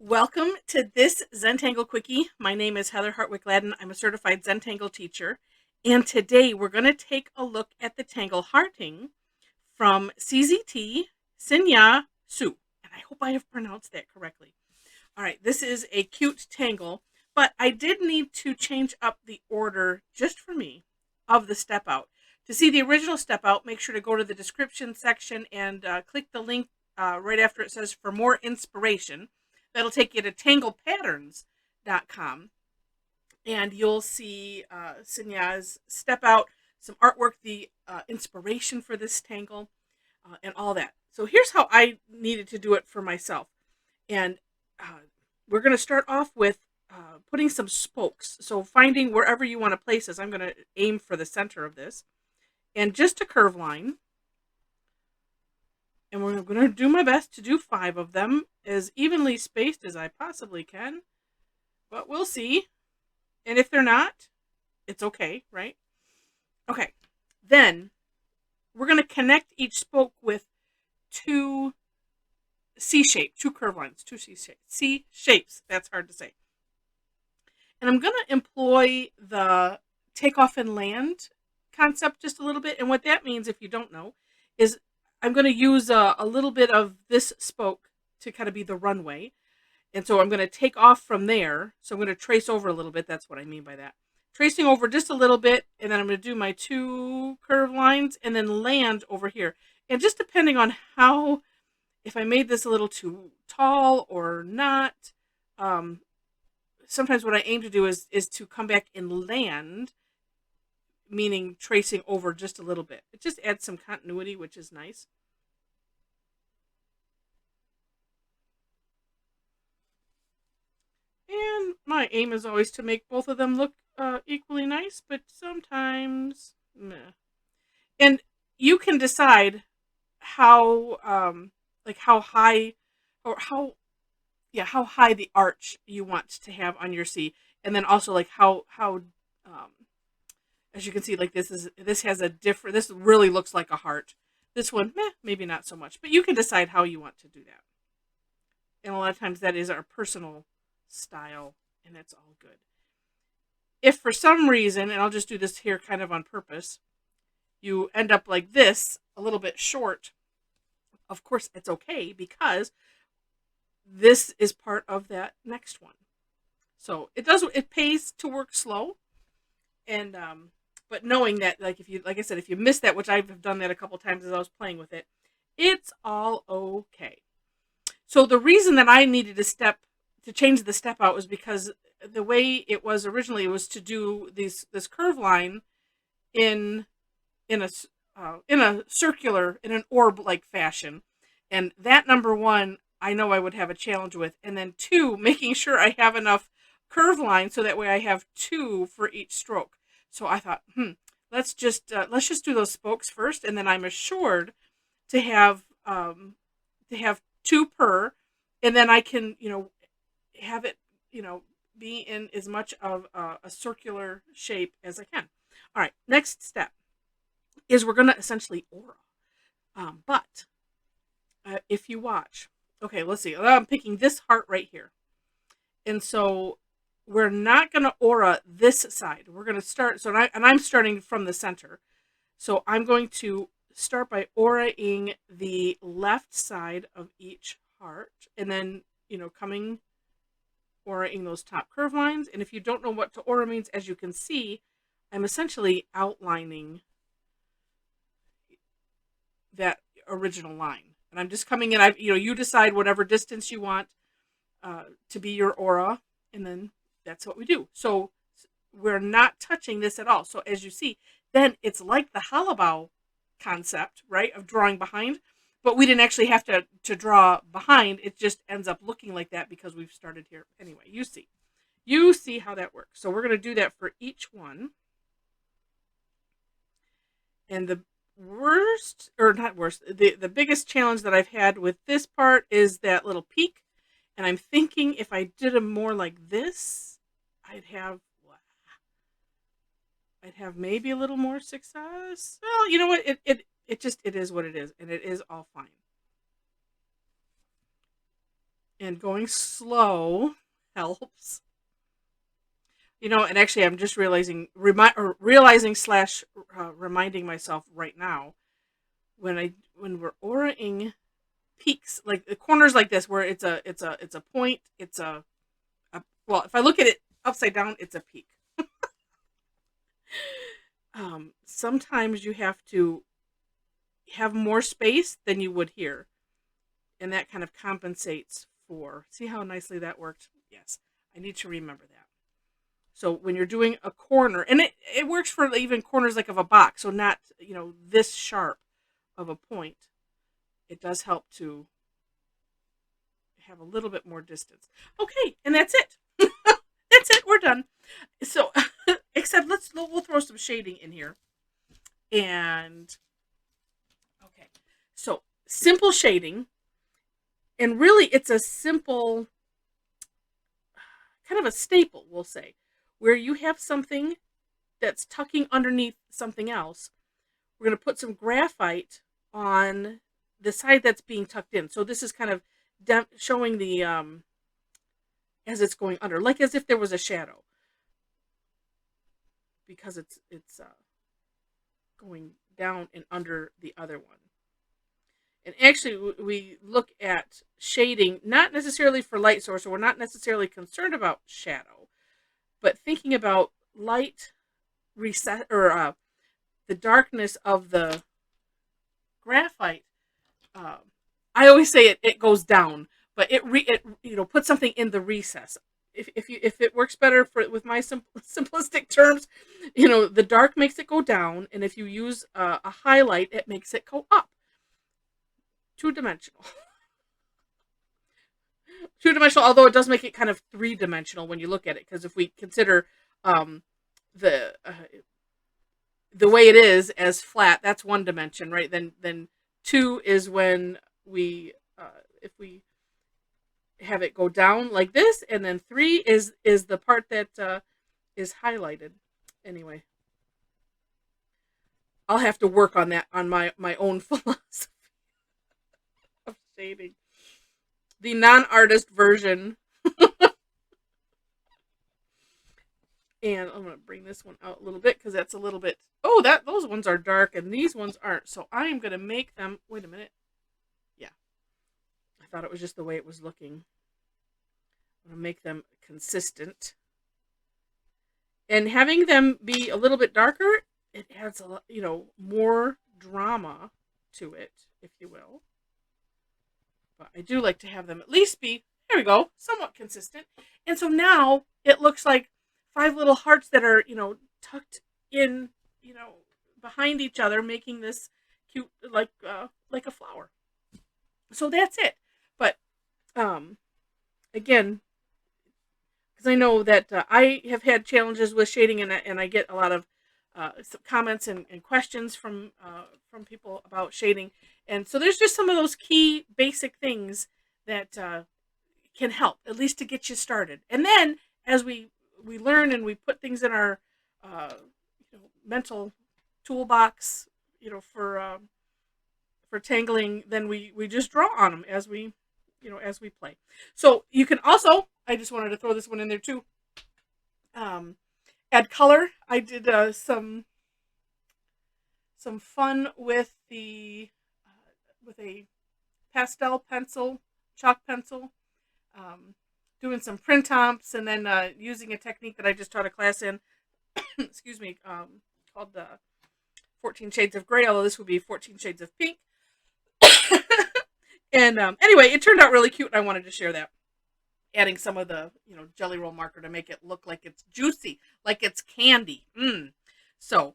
Welcome to this Zentangle Quickie. My name is Heather Hartwick Gladden. I'm a certified Zentangle teacher. And today we're going to take a look at the Tangle Harting from CZT Hsin-Ya Hsu. And I hope I have pronounced that correctly. All right, this is a cute tangle, but I did need to change up the order just for me of the step out. To see the original step out, make sure to go to the description section and click the link right after it says for more inspiration. That'll take you to tanglepatterns.com and you'll see Hsin-Ya's step out, some artwork, the inspiration for this tangle, and all that. So here's how I needed to do it for myself. And we're going to start off with putting some spokes. So finding wherever you want to place this, I'm going to aim for the center of this. And just a curve line. And we're going to do my best to do 5 of them as evenly spaced as I possibly can. But we'll see. And if they're not, it's okay, right? Okay. Then we're going to connect each spoke with 2 two curve lines, 2 C shapes. That's hard to say. And I'm going to employ the take off and land concept just a little bit. And what that means, if you don't know, is I'm going to use a little bit of this spoke to kind of be the runway. And so I'm going to take off from there. So I'm going to trace over a little bit. That's what I mean by that. Tracing over just a little bit, and then I'm going to do my 2 curved lines and then land over here. And just depending on how, if I made this a little too tall or not, sometimes what I aim to do is to come back and land, meaning tracing over just a little bit. It just adds some continuity, which is nice. And my aim is always to make both of them look equally nice, but sometimes meh. And you can decide how like how high or how high the arch you want to have on your C, and then also like how as you can see, like this has a different, this really looks like a heart. This one, maybe not so much, but you can decide how you want to do that. And a lot of times that is our personal style, and that's all good. If for some reason, and I'll just do this here kind of on purpose, you end up like this, a little bit short, of course it's okay because this is part of that next one. So it pays to work slow. And but knowing that, like I said, if you miss that, which I've done that a couple times as I was playing with it, it's all okay. So the reason that I needed to change the step out was because the way it was originally was to do this curve line in a circular, in an orb like fashion, and that, number 1, I know I would have a challenge with, and then 2, making sure I have enough curve lines so that way I have 2 for each stroke. So I thought, let's just do those spokes first, and then I'm assured to have 2 per, and then I can have it be in as much of a circular shape as I can. All right, next step is we're going to essentially aura, but if you watch, okay, let's see. I'm picking this heart right here, and so we're not going to aura this side. We're going to start, I'm starting from the center. So I'm going to start by auraing the left side of each heart, and then, coming auraing those top curve lines. And if you don't know what to aura means, as you can see, I'm essentially outlining that original line. And I'm just coming in, you decide whatever distance you want to be your aura, and then that's what we do. So we're not touching this at all. So as you see, then it's like the Halabow concept, right, of drawing behind, but we didn't actually have to draw behind. It just ends up looking like that because we've started here. Anyway, you see how that works. So we're going to do that for each one. And the worst, or not worst, the biggest challenge that I've had with this part is that little peak. And I'm thinking if I did them more like this, I'd have maybe a little more success. Well, you know what? It is what it is, and it is all fine. And going slow helps. And actually I'm just realizing slash reminding myself right now, when we're oraing peaks, like the corners like this, where it's a point, it's a well, if I look at it upside down, it's a peak. Sometimes you have to have more space than you would here, and that kind of compensates for. See how nicely that worked? Yes, I need to remember that. So when you're doing a corner, and it works for even corners like of a box, so not this sharp of a point, it does help to have a little bit more distance. Okay, and that's it. That's it. We're done. So, except we'll throw some shading in here. And okay, so simple shading, and really it's a simple kind of a staple, we'll say, where you have something that's tucking underneath something else. We're going to put some graphite on the side that's being tucked in. So this is kind of showing the as it's going under, like as if there was a shadow, because it's going down and under the other one. And actually, we look at shading not necessarily for light source, or we're not necessarily concerned about shadow, but thinking about light reset, or the darkness of the graphite. I always say it goes down, but it puts something in the recess. If it works better with my simplistic terms, the dark makes it go down, and if you use a highlight, it makes it go up. Two-dimensional. Two-dimensional, although it does make it kind of three-dimensional when you look at it, because if we consider the way it is as flat, that's one dimension, right? Then two is when we if we have it go down like this, and then three is the part that is highlighted. Anyway, I'll have to work on that, on my own philosophy of shading. The non-artist version. And I'm going to bring this one out a little bit, because that's a little bit, those ones are dark and these ones aren't. So I am going to make them, wait a minute. Yeah. I thought it was just the way it was looking. I'm going to make them consistent. And having them be a little bit darker, it adds a lot, more drama to it, if you will. But I do like to have them at least be, there we go, somewhat consistent. And so now it looks like 5 little hearts that are, tucked in, behind each other, making this cute, like a flower. So that's it. But again, because I know that I have had challenges with shading, and I get a lot of some comments and questions from people about shading, and so there's just some of those key basic things that can help, at least to get you started. And then as we learn and we put things in our mental toolbox, for tangling, then we just draw on them as we play. So you can also, I just wanted to throw this one in there too, add color. I did some fun with with a pastel pencil, chalk pencil, doing some print-tomps, and then using a technique that I just taught a class in, excuse me, called the 14 Shades of Gray, although this would be 14 Shades of Pink. And anyway, it turned out really cute, and I wanted to share that. Adding some of the jelly roll marker to make it look like it's juicy, like it's candy. So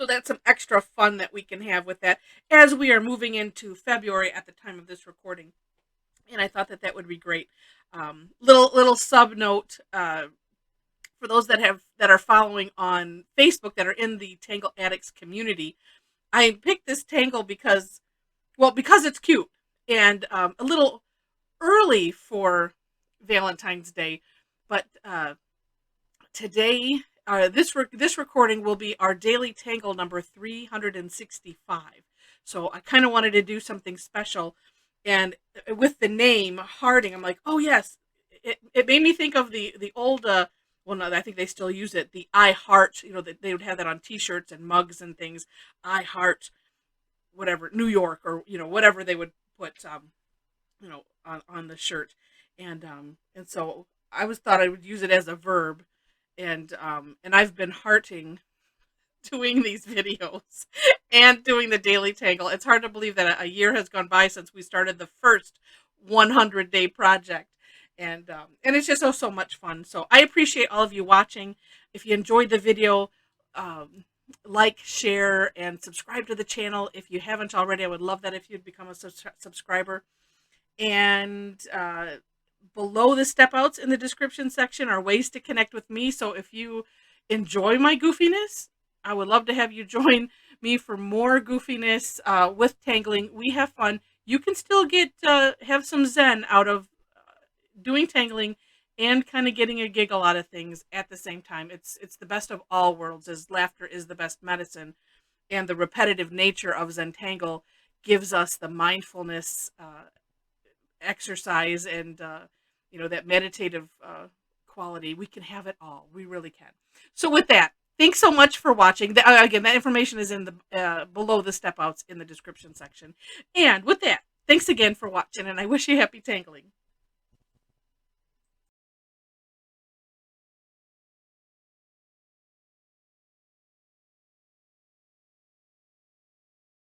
that's some extra fun that we can have with that as we are moving into February at the time of this recording. And I thought that would be great. Little sub note for those that are following on Facebook, that are in the Tangle Addicts community. I picked this tangle because it's cute, and a little early for Valentine's Day, but today this recording will be our daily tangle number 365. So I kind of wanted to do something special And with the name Harding, I'm like, oh yes, it made me think of the old well, no, I think they still use it, the I Heart, they would have that on T-shirts and mugs and things. I Heart whatever, New York, or whatever they would put on the shirt. And so I was thought I would use it as a verb. And I've been hearting doing these videos and doing the daily tangle. It's hard to believe that a year has gone by since we started the first 100-day project. And it's just so much fun. So I appreciate all of you watching. If you enjoyed the video, um, like, share, and subscribe to the channel. If you haven't already, I would love that if you'd become a subscriber. And below the step outs in the description section are ways to connect with me. So if you enjoy my goofiness, I would love to have you join me for more goofiness with tangling. We have fun. You can still get have some zen out of doing tangling and kind of getting a giggle out of things at the same time. It's the best of all worlds, as laughter is the best medicine, and the repetitive nature of Zentangle gives us the mindfulness exercise and that meditative quality. We can have it all. We really can. So with that, thanks so much for watching. Again, that information is in the below the step outs in the description section. And with that, thanks again for watching, and I wish you happy tangling.